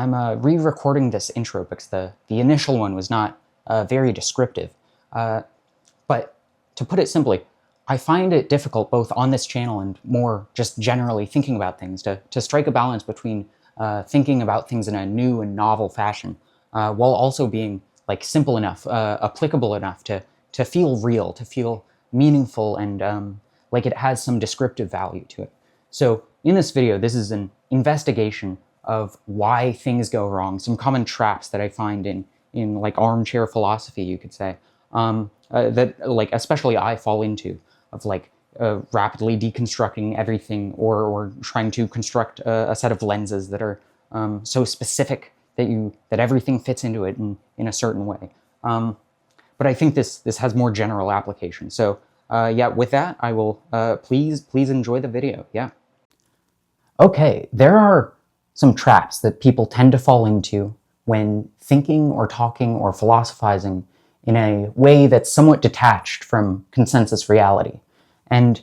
I'm re-recording this intro because the initial one was not very descriptive. But to put it simply, I find it difficult both on this channel and more just generally thinking about things to strike a balance between thinking about things in a new and novel fashion while also being like simple enough, applicable enough to feel real, to feel meaningful, and like it has some descriptive value to it. So in this video, this is an investigation of why things go wrong, some common traps that I find in like armchair philosophy, you could say, that like especially I fall into, of like rapidly deconstructing everything or trying to construct a set of lenses that are so specific that everything fits into it in a certain way. But I think this has more general application. So yeah, with that, I will please enjoy the video. Yeah. Okay, there are some traps that people tend to fall into when thinking or talking or philosophizing in a way that's somewhat detached from consensus reality. And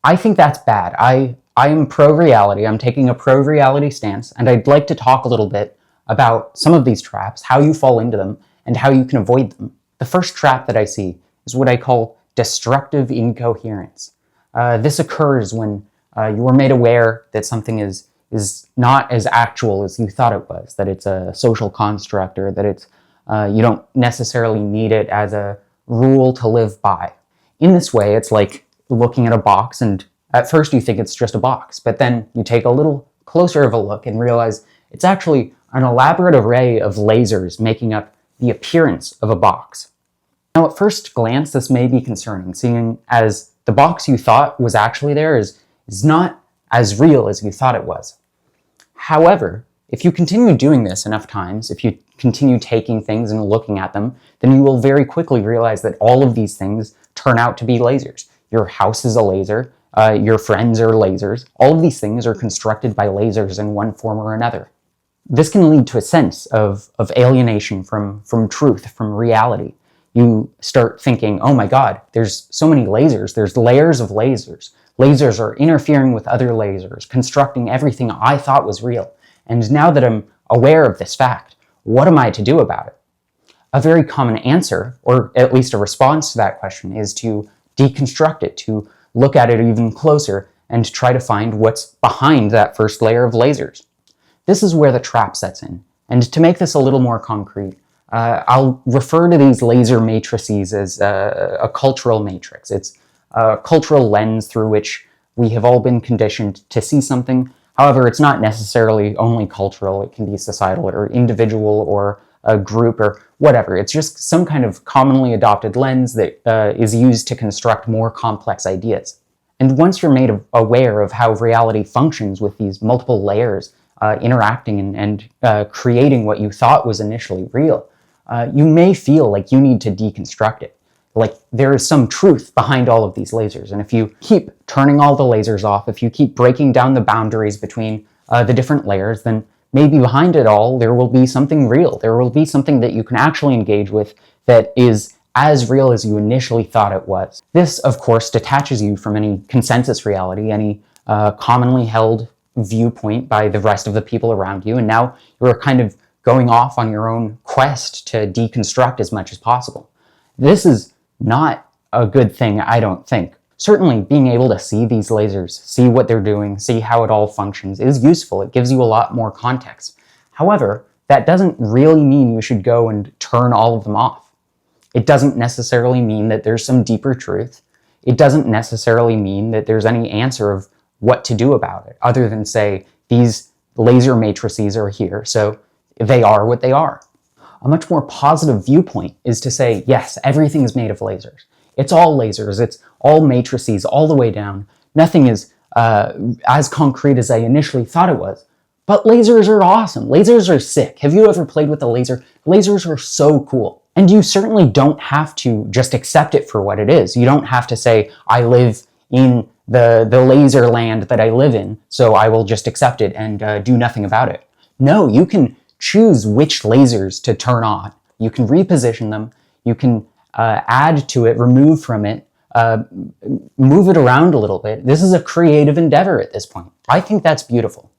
I think that's bad. I am pro-reality. I'm taking a pro-reality stance, and I'd like to talk a little bit about some of these traps, how you fall into them, and how you can avoid them. The first trap that I see is what I call destructive incoherence. This occurs when you are made aware that something is not as actual as you thought it was, that it's a social construct, or that it's you don't necessarily need it as a rule to live by. In this way, it's like looking at a box, and at first you think it's just a box, but then you take a little closer of a look and realize it's actually an elaborate array of lasers making up the appearance of a box. Now, at first glance, this may be concerning, seeing as the box you thought was actually there is not as real as you thought it was. However, if you continue doing this enough times, if you continue taking things and looking at them, then you will very quickly realize that all of these things turn out to be lasers. Your house is a laser, your friends are lasers. All of these things are constructed by lasers in one form or another. This can lead to a sense of alienation from truth, from reality. You start thinking, oh my God, there's so many lasers, there's layers of lasers. Lasers are interfering with other lasers, constructing everything I thought was real. And now that I'm aware of this fact, what am I to do about it? A very common answer, or at least a response to that question, is to deconstruct it, to look at it even closer and try to find what's behind that first layer of lasers. This is where the trap sets in. And to make this a little more concrete, I'll refer to these laser matrices as a cultural matrix. It's a cultural lens through which we have all been conditioned to see something. However, it's not necessarily only cultural. It can be societal or individual or a group or whatever. It's just some kind of commonly adopted lens that is used to construct more complex ideas. And once you're made aware of how reality functions with these multiple layers interacting and creating what you thought was initially real, you may feel like you need to deconstruct it. Like there is some truth behind all of these lasers. And if you keep turning all the lasers off, if you keep breaking down the boundaries between the different layers, then maybe behind it all, there will be something real. There will be something that you can actually engage with that is as real as you initially thought it was. This, of course, detaches you from any consensus reality, any commonly held viewpoint by the rest of the people around you. And now you're kind of going off on your own quest to deconstruct as much as possible. This is not a good thing, I don't think. Certainly, being able to see these lasers, see what they're doing, see how it all functions is useful. It gives you a lot more context. However, that doesn't really mean you should go and turn all of them off. It doesn't necessarily mean that there's some deeper truth. It doesn't necessarily mean that there's any answer of what to do about it, other than say, these laser matrices are here, so they are what they are. A much more positive viewpoint is to say, yes, everything is made of lasers. It's all lasers, it's all matrices all the way down. Nothing is as concrete as I initially thought it was. But lasers are awesome. Lasers are sick. Have you ever played with a laser? Lasers are so cool. And you certainly don't have to just accept it for what it is. You don't have to say, I live in the laser land that I live in, so I will just accept it and do nothing about it. No, you can choose which lasers to turn on. You can reposition them. You can add to it, remove from it, move it around a little bit. This is a creative endeavor at this point. I think that's beautiful.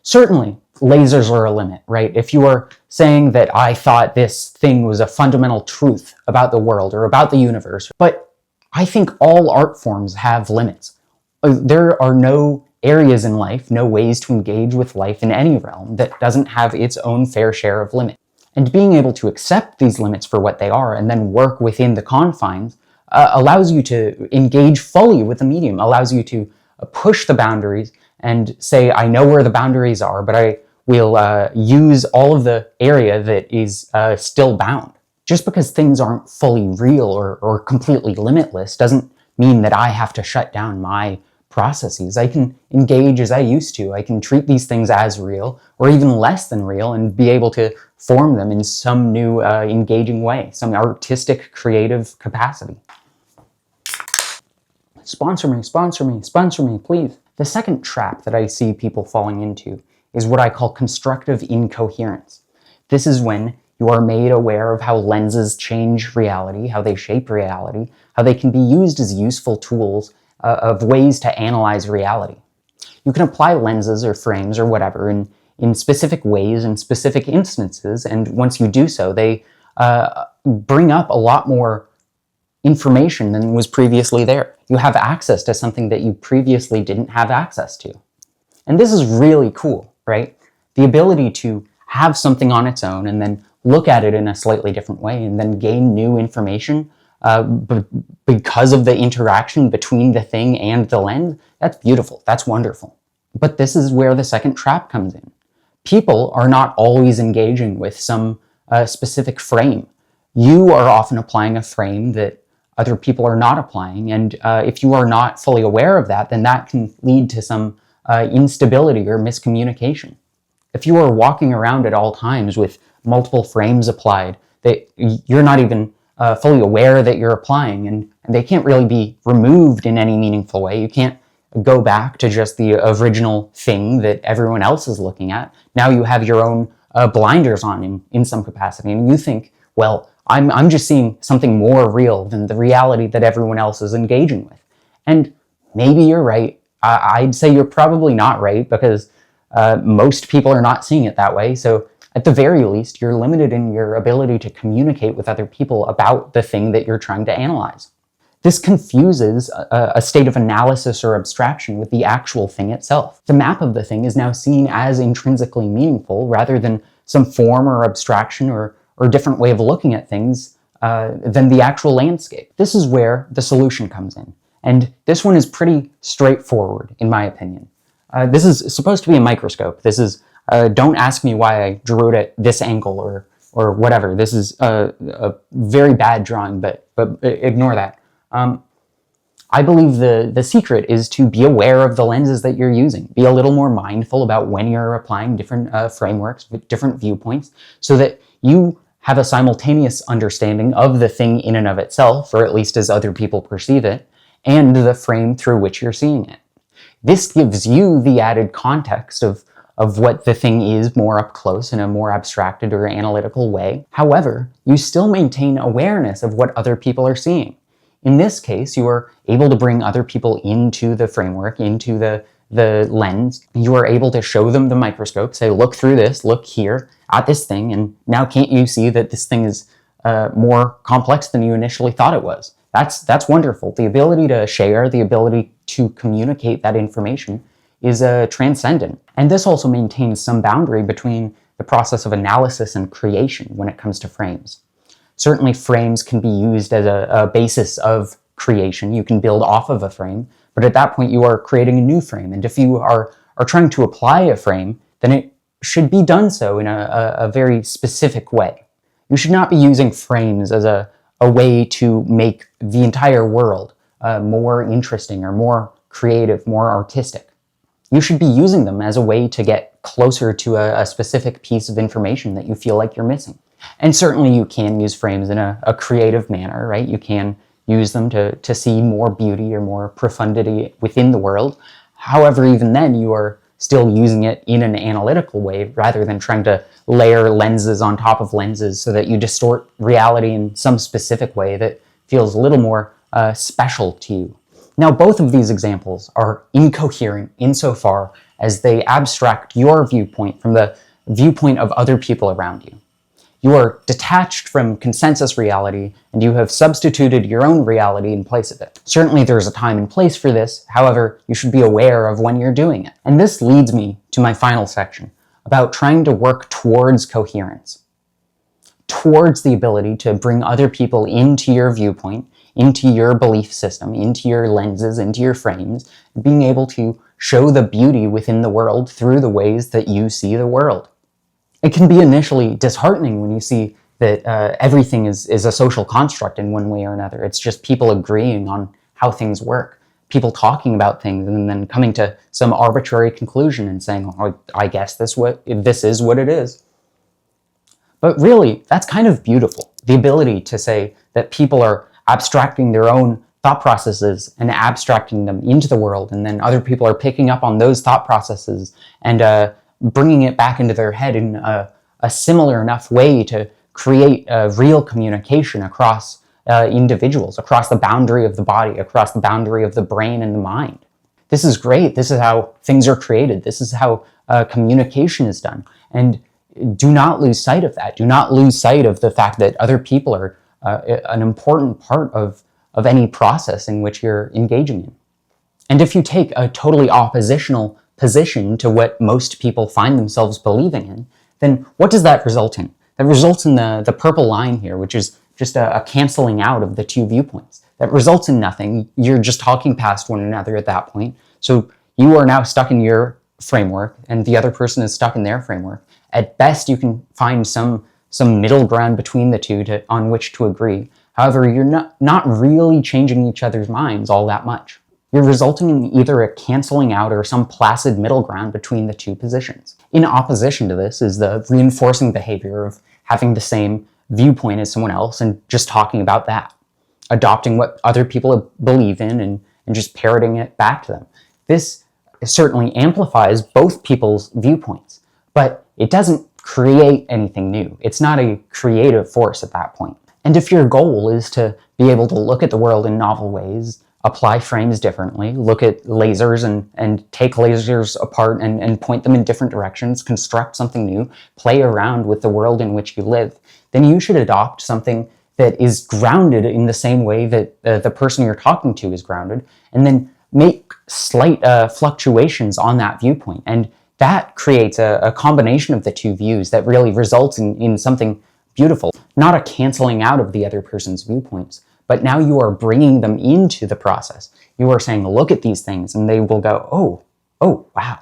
Certainly, lasers are a limit, right? If you are saying that I thought this thing was a fundamental truth about the world or about the universe, but I think all art forms have limits. There are no areas in life, no ways to engage with life in any realm that doesn't have its own fair share of limits. And being able to accept these limits for what they are and then work within the confines allows you to engage fully with the medium, allows you to push the boundaries and say, I know where the boundaries are, but I will use all of the area that is still bound. Just because things aren't fully real or completely limitless doesn't mean that I have to shut down my processes. I can engage as I used to. I can treat these things as real or even less than real and be able to form them in some new engaging way, some artistic, creative capacity. Sponsor me, sponsor me, sponsor me, please. The second trap that I see people falling into is what I call constructive incoherence. This is when you are made aware of how lenses change reality, how they shape reality, how they can be used as useful tools of ways to analyze reality. You can apply lenses or frames or whatever in specific ways, in specific instances, and once you do so, they bring up a lot more information than was previously there. You have access to something that you previously didn't have access to. And this is really cool, right? The ability to have something on its own and then look at it in a slightly different way and then gain new information because of the interaction between the thing and the lens, that's beautiful, that's wonderful. But this is where the second trap comes in. People are not always engaging with some specific frame. You are often applying a frame that other people are not applying, and if you are not fully aware of that, then that can lead to some instability or miscommunication. If you are walking around at all times with multiple frames applied that you're not even fully aware that you're applying, and they can't really be removed in any meaningful way. You can't go back to just the original thing that everyone else is looking at. Now you have your own blinders on in some capacity, and you think, well, I'm just seeing something more real than the reality that everyone else is engaging with. And maybe you're right. I'd say you're probably not right, because most people are not seeing it that way. So at the very least, you're limited in your ability to communicate with other people about the thing that you're trying to analyze. This confuses a state of analysis or abstraction with the actual thing itself. The map of the thing is now seen as intrinsically meaningful rather than some form or abstraction or different way of looking at things than the actual landscape. This is where the solution comes in. And this one is pretty straightforward, in my opinion. This is supposed to be a microscope. This is, don't ask me why I drew it at this angle or whatever. This is a very bad drawing, but ignore that. I believe the secret is to be aware of the lenses that you're using. Be a little more mindful about when you're applying different frameworks, different viewpoints, so that you have a simultaneous understanding of the thing in and of itself, or at least as other people perceive it, and the frame through which you're seeing it. This gives you the added context of what the thing is more up close in a more abstracted or analytical way. However, you still maintain awareness of what other people are seeing. In this case, you are able to bring other people into the framework, into the lens. You are able to show them the microscope, say, look through this, look here at this thing, and now can't you see that this thing is more complex than you initially thought it was? That's wonderful. The ability to share, the ability to communicate that information is transcendent. And this also maintains some boundary between the process of analysis and creation when it comes to frames. Certainly frames can be used as a basis of creation. You can build off of a frame, but at that point you are creating a new frame. And if you are trying to apply a frame, then it should be done so in a very specific way. You should not be using frames as a way to make the entire world more interesting or more creative, more artistic. You should be using them as a way to get closer to a specific piece of information that you feel like you're missing. And certainly you can use frames in a creative manner, right? You can use them to see more beauty or more profundity within the world. However, even then, you are still using it in an analytical way rather than trying to layer lenses on top of lenses so that you distort reality in some specific way that feels a little more special to you. Now, both of these examples are incoherent insofar as they abstract your viewpoint from the viewpoint of other people around you. You are detached from consensus reality, and you have substituted your own reality in place of it. Certainly there's a time and place for this, however, you should be aware of when you're doing it. And this leads me to my final section, about trying to work towards coherence, towards the ability to bring other people into your viewpoint, into your belief system, into your lenses, into your frames, being able to show the beauty within the world through the ways that you see the world. It can be initially disheartening when you see that everything is a social construct in one way or another. It's just people agreeing on how things work, people talking about things and then coming to some arbitrary conclusion and saying, oh, I guess this is what it is. But really, that's kind of beautiful. The ability to say that people are abstracting their own thought processes and abstracting them into the world, and then other people are picking up on those thought processes and bringing it back into their head in a similar enough way to create a real communication across individuals, across the boundary of the body, across the boundary of the brain and the mind. This is great. This is how things are created. This is how communication is done. And do not lose sight of that. Do not lose sight of the fact that other people are an important part of any process in which you're engaging in. And if you take a totally oppositional position to what most people find themselves believing in, then what does that result in? That results in the purple line here, which is just a canceling out of the two viewpoints. That results in nothing. You're just talking past one another at that point. So you are now stuck in your framework, and the other person is stuck in their framework. At best, you can find some middle ground between the two on which to agree. However, you're not really changing each other's minds all that much. You're resulting in either a canceling out or some placid middle ground between the two positions. In opposition to this is the reinforcing behavior of having the same viewpoint as someone else and just talking about that, adopting what other people believe in and just parroting it back to them. This certainly amplifies both people's viewpoints, but it doesn't create anything new. It's not a creative force at that point. And if your goal is to be able to look at the world in novel ways, apply frames differently, look at lasers and take lasers apart and point them in different directions, construct something new, play around with the world in which you live, then you should adopt something that is grounded in the same way that the person you're talking to is grounded, and then make slight fluctuations on that viewpoint. And that creates a combination of the two views that really results in something beautiful, not a canceling out of the other person's viewpoints, but now you are bringing them into the process. You are saying, look at these things, and they will go, oh, wow,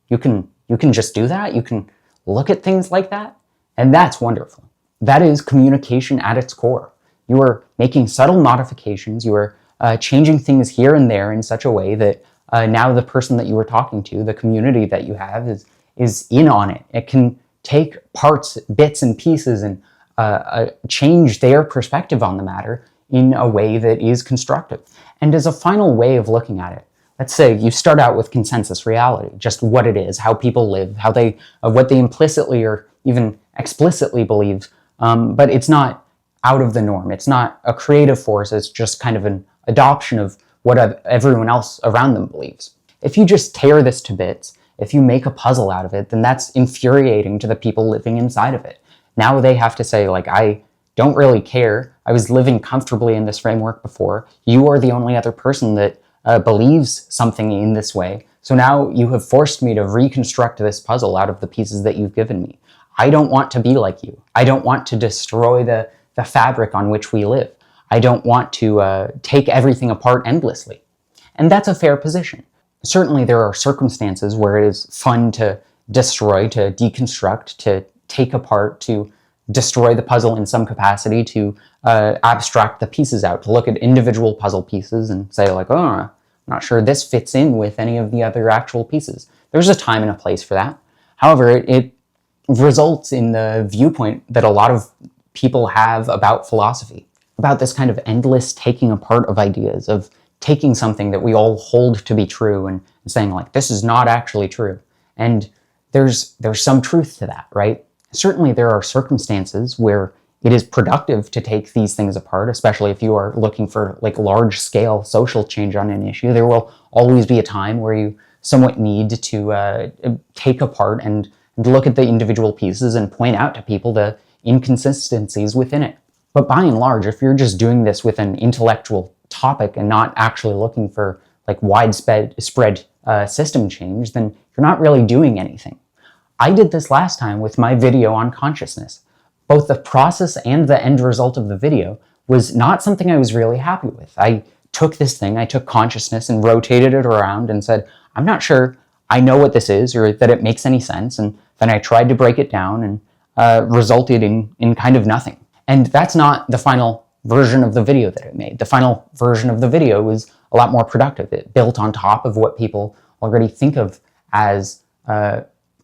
you can just do that? You can look at things like that? And that's wonderful. That is communication at its core. You are making subtle modifications. You are changing things here and there in such a way that now the person that you were talking to, the community that you have, is in on it. It can take parts, bits and pieces and change their perspective on the matter in a way that is constructive. And as a final way of looking at it, let's say you start out with consensus reality, just what it is, how people live, what they implicitly or even explicitly believe, but it's not out of the norm. It's not a creative force. It's just kind of an adoption of what everyone else around them believes. If you just tear this to bits, if you make a puzzle out of it, then that's infuriating to the people living inside of it. Now they have to say, like, I don't really care. I was living comfortably in this framework before. You are the only other person that believes something in this way. So now you have forced me to reconstruct this puzzle out of the pieces that you've given me. I don't want to be like you. I don't want to destroy the fabric on which we live. I don't want to take everything apart endlessly. And that's a fair position. Certainly there are circumstances where it is fun to destroy, to deconstruct, to take apart, to destroy the puzzle in some capacity, to abstract the pieces out, to look at individual puzzle pieces and say, like, oh, I'm not sure this fits in with any of the other actual pieces. There's a time and a place for that. However, it results in the viewpoint that a lot of people have about philosophy, about this kind of endless taking apart of ideas, of taking something that we all hold to be true and saying, like, this is not actually true. And there's some truth to that, right? Certainly there are circumstances where it is productive to take these things apart, especially if you are looking for like large-scale social change on an issue. There will always be a time where you somewhat need to take apart and look at the individual pieces and point out to people the inconsistencies within it. But by and large, if you're just doing this with an intellectual topic and not actually looking for like widespread system change, then you're not really doing anything. I did this last time with my video on consciousness. Both the process and the end result of the video was not something I was really happy with. I took this thing, I took consciousness and rotated it around and said, I'm not sure I know what this is or that it makes any sense. And then I tried to break it down and resulted in kind of nothing. And that's not the final version of the video that it made. The final version of the video was a lot more productive. It built on top of what people already think of as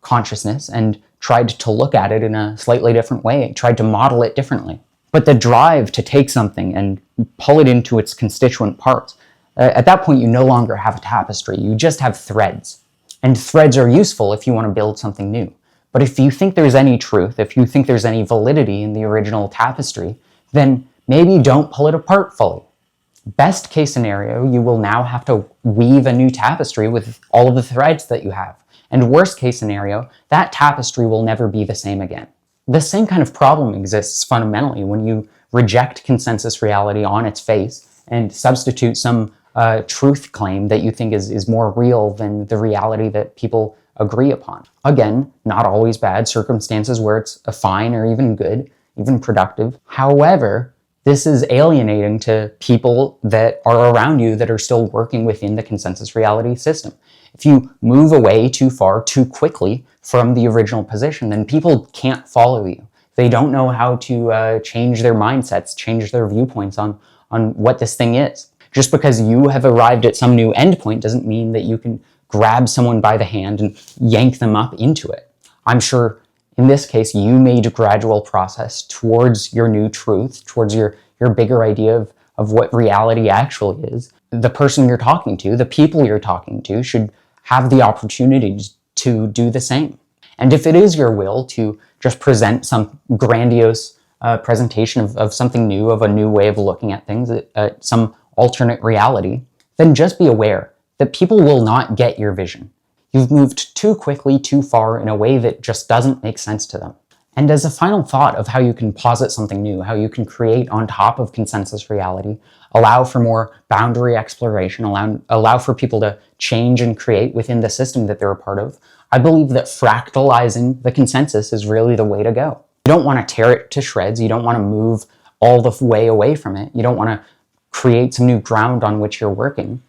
consciousness and tried to look at it in a slightly different way, tried to model it differently. But the drive to take something and pull it into its constituent parts, at that point you no longer have a tapestry, you just have threads. And threads are useful if you want to build something new. But if you think there's any truth, if you think there's any validity in the original tapestry, then maybe don't pull it apart fully. Best case scenario, you will now have to weave a new tapestry with all of the threads that you have. And worst case scenario, that tapestry will never be the same again. The same kind of problem exists fundamentally when you reject consensus reality on its face and substitute some truth claim that you think is more real than the reality that people agree upon. Again, not always bad, circumstances where it's fine or even good, even productive. However, this is alienating to people that are around you that are still working within the consensus reality system. If you move away too far, too quickly from the original position, then people can't follow you. They don't know how to change their mindsets, change their viewpoints on what this thing is. Just because you have arrived at some new endpoint doesn't mean that you can grab someone by the hand and yank them up into it. I'm sure in this case, you made a gradual process towards your new truth, towards your bigger idea of what reality actually is. The person you're talking to, the people you're talking to, should have the opportunity to do the same. And if it is your will to just present some grandiose presentation of something new, of a new way of looking at things, some alternate reality, then just be aware that people will not get your vision. You've moved too quickly, too far in a way that just doesn't make sense to them. And as a final thought of how you can posit something new, how you can create on top of consensus reality, allow for more boundary exploration, allow for people to change and create within the system that they're a part of, I believe that fractalizing the consensus is really the way to go. You don't want to tear it to shreds. You don't want to move all the way away from it. You don't want to create some new ground on which you're working.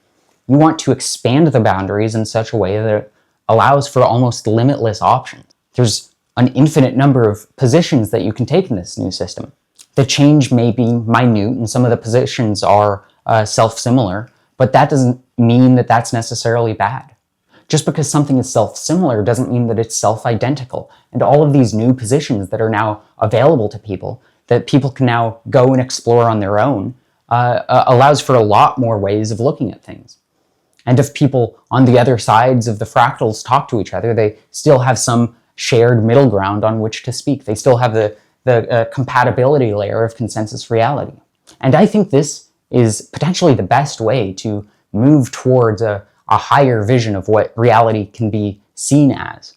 You want to expand the boundaries in such a way that it allows for almost limitless options. There's an infinite number of positions that you can take in this new system. The change may be minute, and some of the positions are self-similar, but that doesn't mean that that's necessarily bad. Just because something is self-similar doesn't mean that it's self-identical. And all of these new positions that are now available to people, that people can now go and explore on their own, allows for a lot more ways of looking at things. And if people on the other sides of the fractals talk to each other, they still have some shared middle ground on which to speak. They still have the compatibility layer of consensus reality. And I think this is potentially the best way to move towards a higher vision of what reality can be seen as.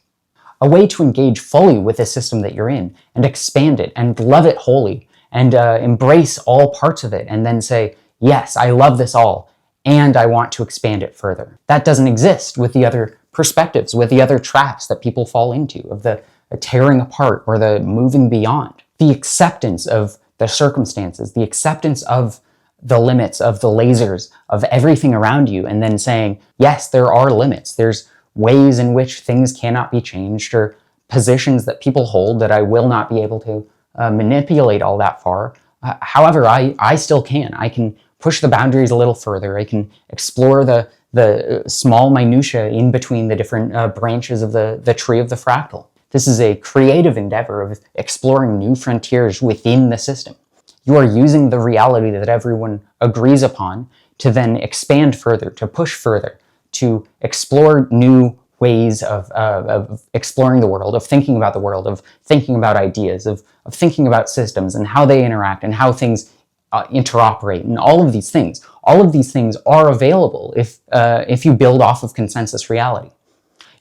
A way to engage fully with the system that you're in and expand it and love it wholly and embrace all parts of it and then say, yes, I love this all and I want to expand it further. That doesn't exist with the other perspectives, with the other traps that people fall into, of the tearing apart or the moving beyond. The acceptance of the circumstances, the acceptance of the limits, of the lasers, of everything around you, and then saying, yes, there are limits. There's ways in which things cannot be changed, or positions that people hold that I will not be able to manipulate all that far. However, I still can. I can push the boundaries a little further. I can explore the small minutiae in between the different branches of the tree of the fractal. This is a creative endeavor of exploring new frontiers within the system. You are using the reality that everyone agrees upon to then expand further, to push further, to explore new ways of exploring the world, of thinking about the world, of thinking about ideas, of thinking about systems and how they interact and how things interoperate, and all of these things. All of these things are available if you build off of consensus reality.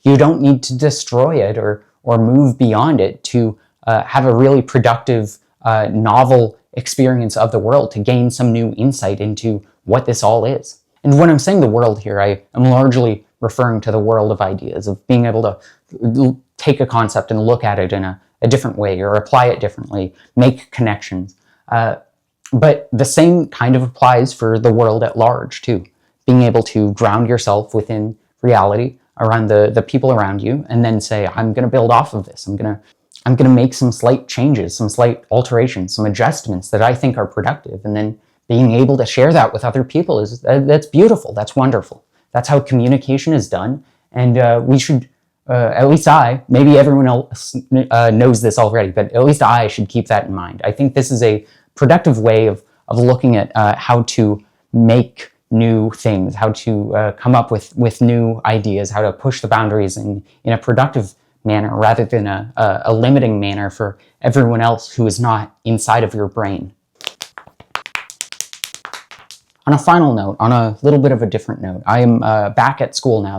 You don't need to destroy it or move beyond it to have a really productive, novel experience of the world, to gain some new insight into what this all is. And when I'm saying the world here, I am largely referring to the world of ideas, of being able to take a concept and look at it in a different way, or apply it differently, make connections. But the same kind of applies for the world at large, too. Being able to ground yourself within reality around the people around you, and then say, I'm going to build off of this. I'm going to make some slight changes, some slight alterations, some adjustments that I think are productive, and then being able to share that with other people that's beautiful. That's wonderful. That's how communication is done, and we should, at least I, maybe everyone else knows this already, but at least I should keep that in mind. I think this is a productive way of looking at how to make new things, how to come up with new ideas, how to push the boundaries in a productive manner rather than a limiting manner for everyone else who is not inside of your brain. On a final note, on a little bit of a different note, I am back at school now.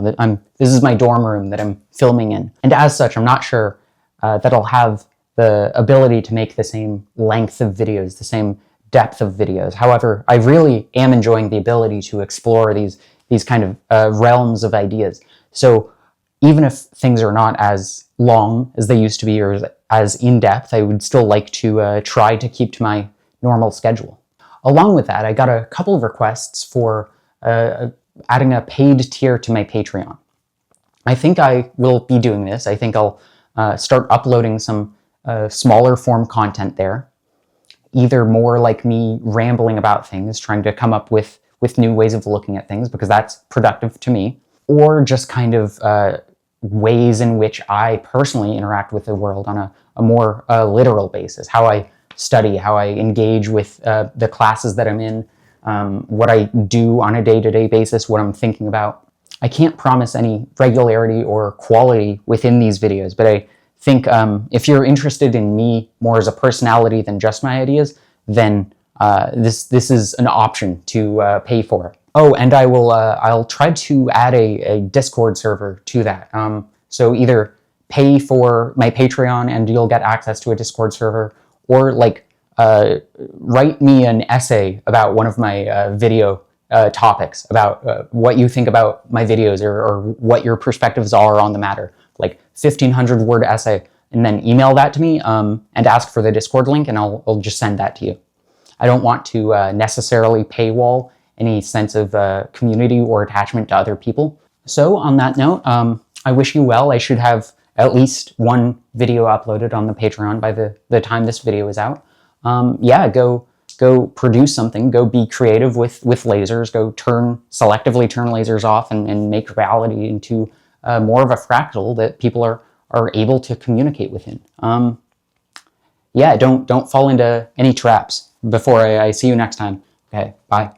This is my dorm room that I'm filming in, and as such, I'm not sure that I'll have the ability to make the same length of videos, the same depth of videos. However, I really am enjoying the ability to explore these kind of realms of ideas. So even if things are not as long as they used to be, or as in-depth, I would still like to try to keep to my normal schedule. Along with that, I got a couple of requests for adding a paid tier to my Patreon. I think I will be doing this. I think I'll start uploading some smaller form content there, either more like me rambling about things, trying to come up with new ways of looking at things, because that's productive to me, or just kind of ways in which I personally interact with the world on a more literal basis, how I study, how I engage with the classes that I'm in, what I do on a day-to-day basis, what I'm thinking about. I can't promise any regularity or quality within these videos, but I think if you're interested in me more as a personality than just my ideas, then this is an option to pay for. Oh, and I'll try to add a Discord server to that. So either pay for my Patreon and you'll get access to a Discord server, or like write me an essay about one of my video topics, about what you think about my videos, or what your perspectives are on the matter, like 1,500 word essay, and then email that to me and ask for the Discord link, and I'll just send that to you. I don't want to necessarily paywall any sense of community or attachment to other people. So on that note, I wish you well. I should have at least one video uploaded on the Patreon by the time this video is out. Yeah, go produce something, go be creative with lasers, go selectively turn lasers off and make reality into more of a fractal that people are able to communicate within. Yeah, don't fall into any traps before I see you next time. Okay, bye.